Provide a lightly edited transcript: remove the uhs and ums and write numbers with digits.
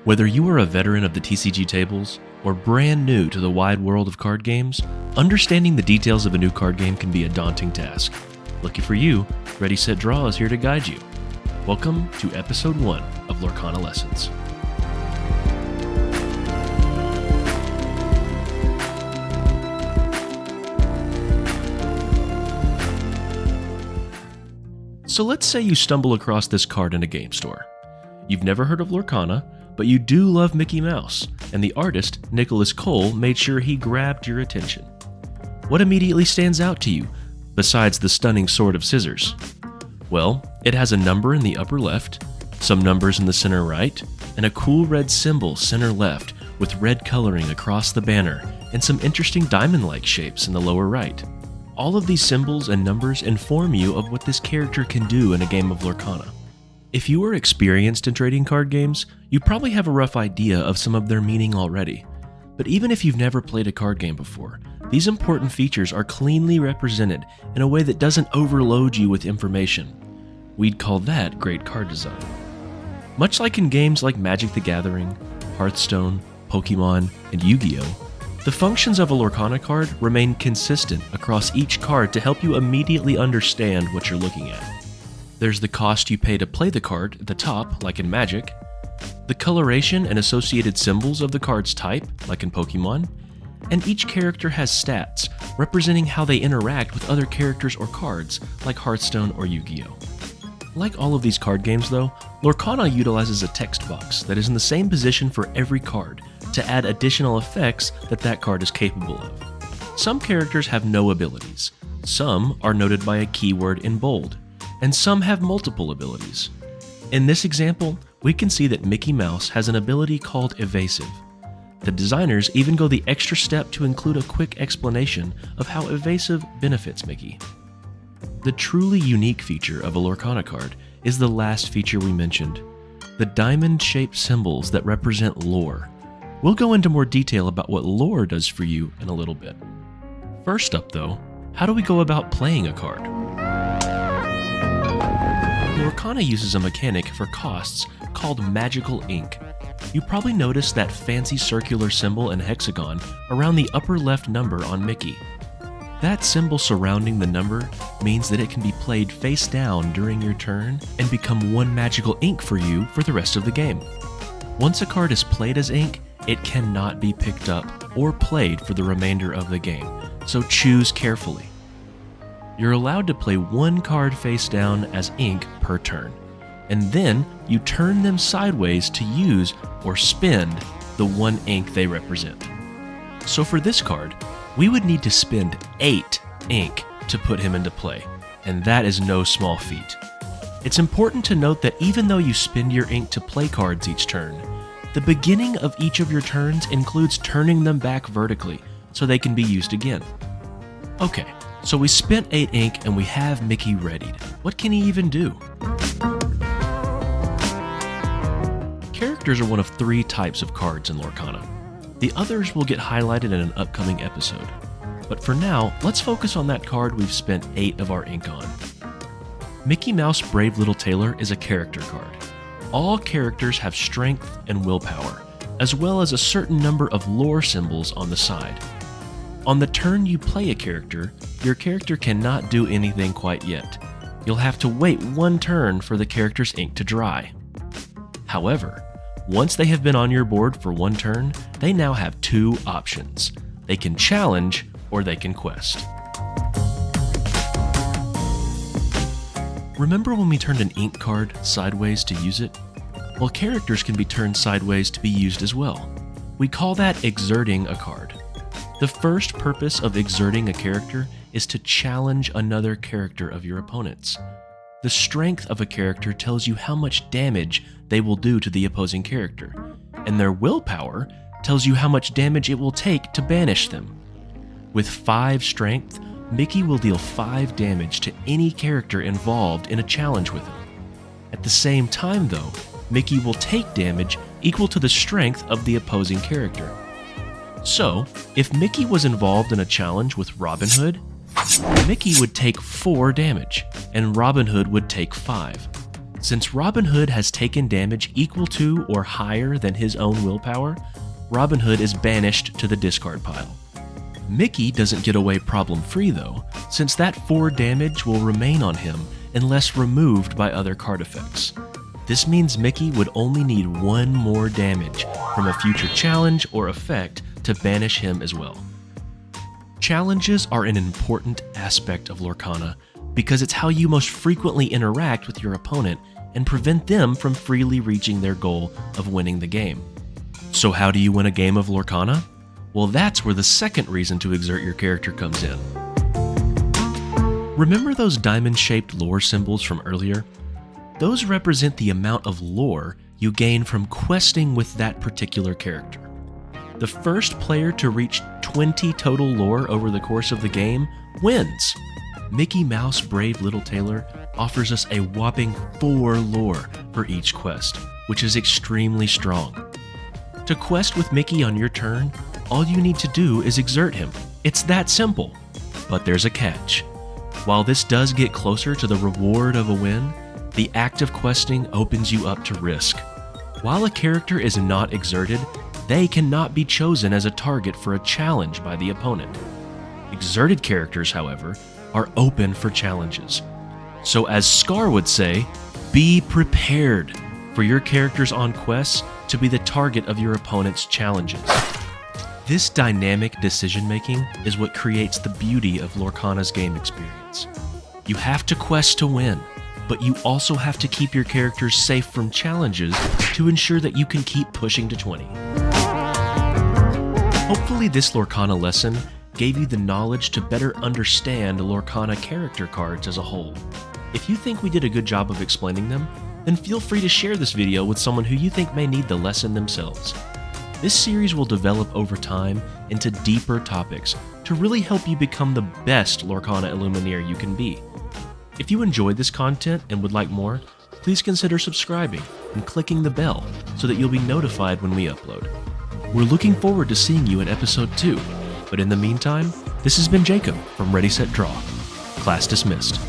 Whether you are a veteran of the TCG tables or brand new to the wide world of card games, understanding the details of a new card game can be a daunting task. Lucky for you, Ready Set Draw is here to guide you. Welcome to Episode 1 of Lorcana Lessons. So let's say you stumble across this card in a game store. You've never heard of Lorcana, but you do love Mickey Mouse, and the artist, Nicholas Cole, made sure he grabbed your attention. What immediately stands out to you, besides the stunning sword of scissors? Well, it has a number in the upper left, some numbers in the center right, and a cool red symbol center left with red coloring across the banner, and some interesting diamond-like shapes in the lower right. All of these symbols and numbers inform you of what this character can do in a game of Lorcana. If you are experienced in trading card games, you probably have a rough idea of some of their meaning already. But even if you've never played a card game before, these important features are cleanly represented in a way that doesn't overload you with information. We'd call that great card design. Much like in games like Magic the Gathering, Hearthstone, Pokemon, and Yu-Gi-Oh!, the functions of a Lorcana card remain consistent across each card to help you immediately understand what you're looking at. There's the cost you pay to play the card at the top, like in Magic, the coloration and associated symbols of the card's type, like in Pokemon, and each character has stats, representing how they interact with other characters or cards, like Hearthstone or Yu-Gi-Oh! Like all of these card games though, Lorcana utilizes a text box that is in the same position for every card to add additional effects that card is capable of. Some characters have no abilities, some are noted by a keyword in bold, and some have multiple abilities. In this example, we can see that Mickey Mouse has an ability called Evasive. The designers even go the extra step to include a quick explanation of how Evasive benefits Mickey. The truly unique feature of a Lorcana card is the last feature we mentioned, the diamond-shaped symbols that represent lore. We'll go into more detail about what lore does for you in a little bit. First up though, how do we go about playing a card? Lorcana uses a mechanic for costs called magical ink. You probably noticed that fancy circular symbol and hexagon around the upper left number on Mickey. That symbol surrounding the number means that it can be played face down during your turn and become one magical ink for you for the rest of the game. Once a card is played as ink, it cannot be picked up or played for the remainder of the game, so choose carefully. You're allowed to play one card face down as ink per turn, and then you turn them sideways to use or spend the one ink they represent. So for this card, we would need to spend 8 ink to put him into play, and that is no small feat. It's important to note that even though you spend your ink to play cards each turn, the beginning of each of your turns includes turning them back vertically so they can be used again. Okay, so we spent 8 ink and we have Mickey readied. What can he even do? Characters are one of 3 types of cards in Lorcana. The others will get highlighted in an upcoming episode. But for now, let's focus on that card we've spent 8 of our ink on. Mickey Mouse Brave Little Tailor is a character card. All characters have strength and willpower, as well as a certain number of lore symbols on the side. On the turn you play a character, your character cannot do anything quite yet. You'll have to wait one turn for the character's ink to dry. However, once they have been on your board for one turn, they now have 2 options. They can challenge or they can quest. Remember when we turned an ink card sideways to use it? Well, characters can be turned sideways to be used as well. We call that exerting a card. The first purpose of exerting a character is to challenge another character of your opponent's. The strength of a character tells you how much damage they will do to the opposing character, and their willpower tells you how much damage it will take to banish them. With 5 strength, Mickey will deal 5 damage to any character involved in a challenge with him. At the same time though, Mickey will take damage equal to the strength of the opposing character. So, if Mickey was involved in a challenge with Robin Hood, Mickey would take 4 damage, and Robin Hood would take 5. Since Robin Hood has taken damage equal to or higher than his own willpower, Robin Hood is banished to the discard pile. Mickey doesn't get away problem-free though, since that 4 damage will remain on him unless removed by other card effects. This means Mickey would only need 1 more damage from a future challenge or effect to banish him as well. Challenges are an important aspect of Lorcana because it's how you most frequently interact with your opponent and prevent them from freely reaching their goal of winning the game. So how do you win a game of Lorcana? Well, that's where the second reason to exert your character comes in. Remember those diamond-shaped lore symbols from earlier? Those represent the amount of lore you gain from questing with that particular character. The first player to reach 20 total lore over the course of the game wins. Mickey Mouse Brave Little Tailor offers us a whopping 4 lore for each quest, which is extremely strong. To quest with Mickey on your turn, all you need to do is exert him. It's that simple. But there's a catch. While this does get closer to the reward of a win, the act of questing opens you up to risk. While a character is not exerted, they cannot be chosen as a target for a challenge by the opponent. Exerted characters, however, are open for challenges. So as Scar would say, be prepared for your characters on quests to be the target of your opponent's challenges. This dynamic decision-making is what creates the beauty of Lorcana's game experience. You have to quest to win, but you also have to keep your characters safe from challenges to ensure that you can keep pushing to 20. Hopefully this Lorcana lesson gave you the knowledge to better understand Lorcana character cards as a whole. If you think we did a good job of explaining them, then feel free to share this video with someone who you think may need the lesson themselves. This series will develop over time into deeper topics to really help you become the best Lorcana Illumineer you can be. If you enjoyed this content and would like more, please consider subscribing and clicking the bell so that you'll be notified when we upload. We're looking forward to seeing you in episode 2, but in the meantime, this has been Jacob from Ready Set Draw. Class dismissed.